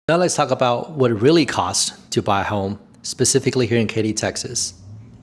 Now let's talk about what it really costs to buy a home, specifically here in Katy, Texas.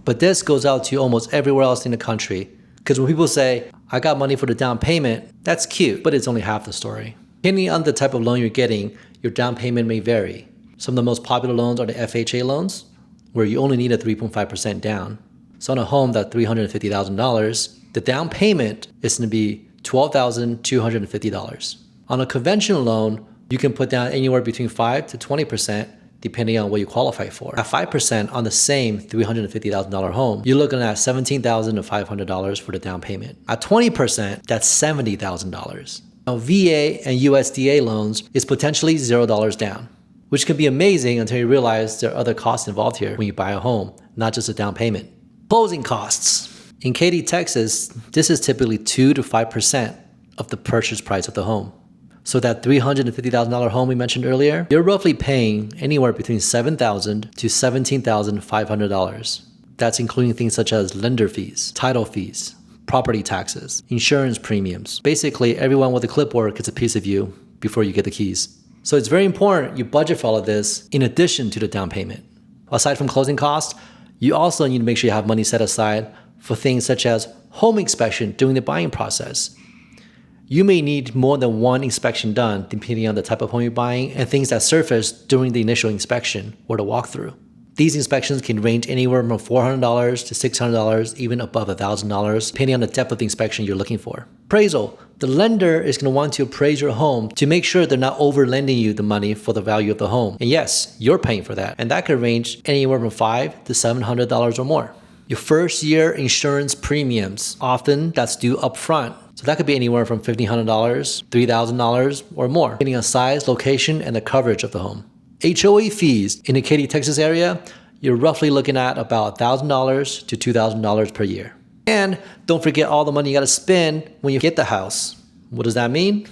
But this goes out to almost everywhere else in the country, because when people say, I got money for the down payment, that's cute, but it's only half the story. Depending on the type of loan you're getting, your down payment may vary. Some of the most popular loans are the FHA loans, where you only need a 3.5% down. So on a home that's $350,000, the down payment is going to be $12,250. On a conventional loan, you can put down anywhere between 5 to 20% depending on what you qualify for. At 5% on the same $350,000 home, you're looking at $17,500 for the down payment. At 20%, that's $70,000. Now, VA and USDA loans is potentially $0 down, which can be amazing until you realize there are other costs involved here when you buy a home, not just a down payment. Closing costs. In Katy, Texas, this is typically 2 to 5% of the purchase price of the home. So that $350,000 home we mentioned earlier, you're roughly paying anywhere between $7,000 to $17,500. That's including things such as lender fees, title fees, property taxes, insurance premiums. Basically, everyone with a clipboard gets a piece of you before you get the keys. So it's very important you budget for all of this in addition to the down payment. Aside from closing costs, you also need to make sure you have money set aside for things such as home inspection during the buying process. You may need more than one inspection done depending on the type of home you're buying and things that surface during the initial inspection or the walkthrough. These inspections can range anywhere from $400 to $600, even above $1,000, depending on the depth of the inspection you're looking for. Appraisal. The lender is going to want to appraise your home to make sure they're not over-lending you the money for the value of the home. And yes, you're paying for that. And that could range anywhere from $500 to $700 or more. Your first year insurance premiums, often that's due upfront. So that could be anywhere from $1,500, $3,000 or more, depending on size, location, and the coverage of the home. HOA fees in the Katy, Texas area, you're roughly looking at about $1,000 to $2,000 per year. And don't forget all the money you got to spend when you get the house. What does that mean?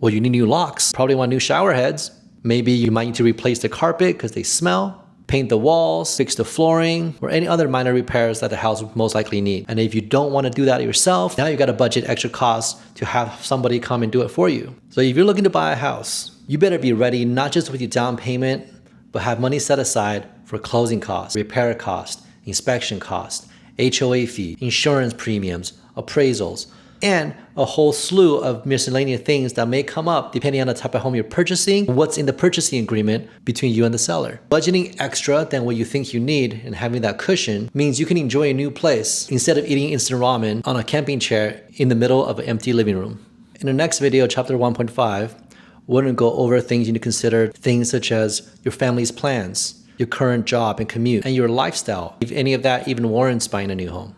Well, you need new locks, probably want new shower heads. Maybe you might need to replace the carpet because they smell, paint the walls, fix the flooring, or any other minor repairs that the house would most likely need. And if you don't want to do that yourself, now you got to budget extra costs to have somebody come and do it for you. So if you're looking to buy a house, you better be ready not just with your down payment, but have money set aside for closing costs, repair costs, inspection costs, HOA fee, insurance premiums, appraisals, and a whole slew of miscellaneous things that may come up depending on the type of home you're purchasing, what's in the purchasing agreement between you and the seller. Budgeting extra than what you think you need and having that cushion means you can enjoy a new place instead of eating instant ramen on a camping chair in the middle of an empty living room. In the next video, chapter 1.5, we're going to go over things you need to consider, things such as your family's plans, your current job and commute, and your lifestyle, if any of that even warrants buying a new home.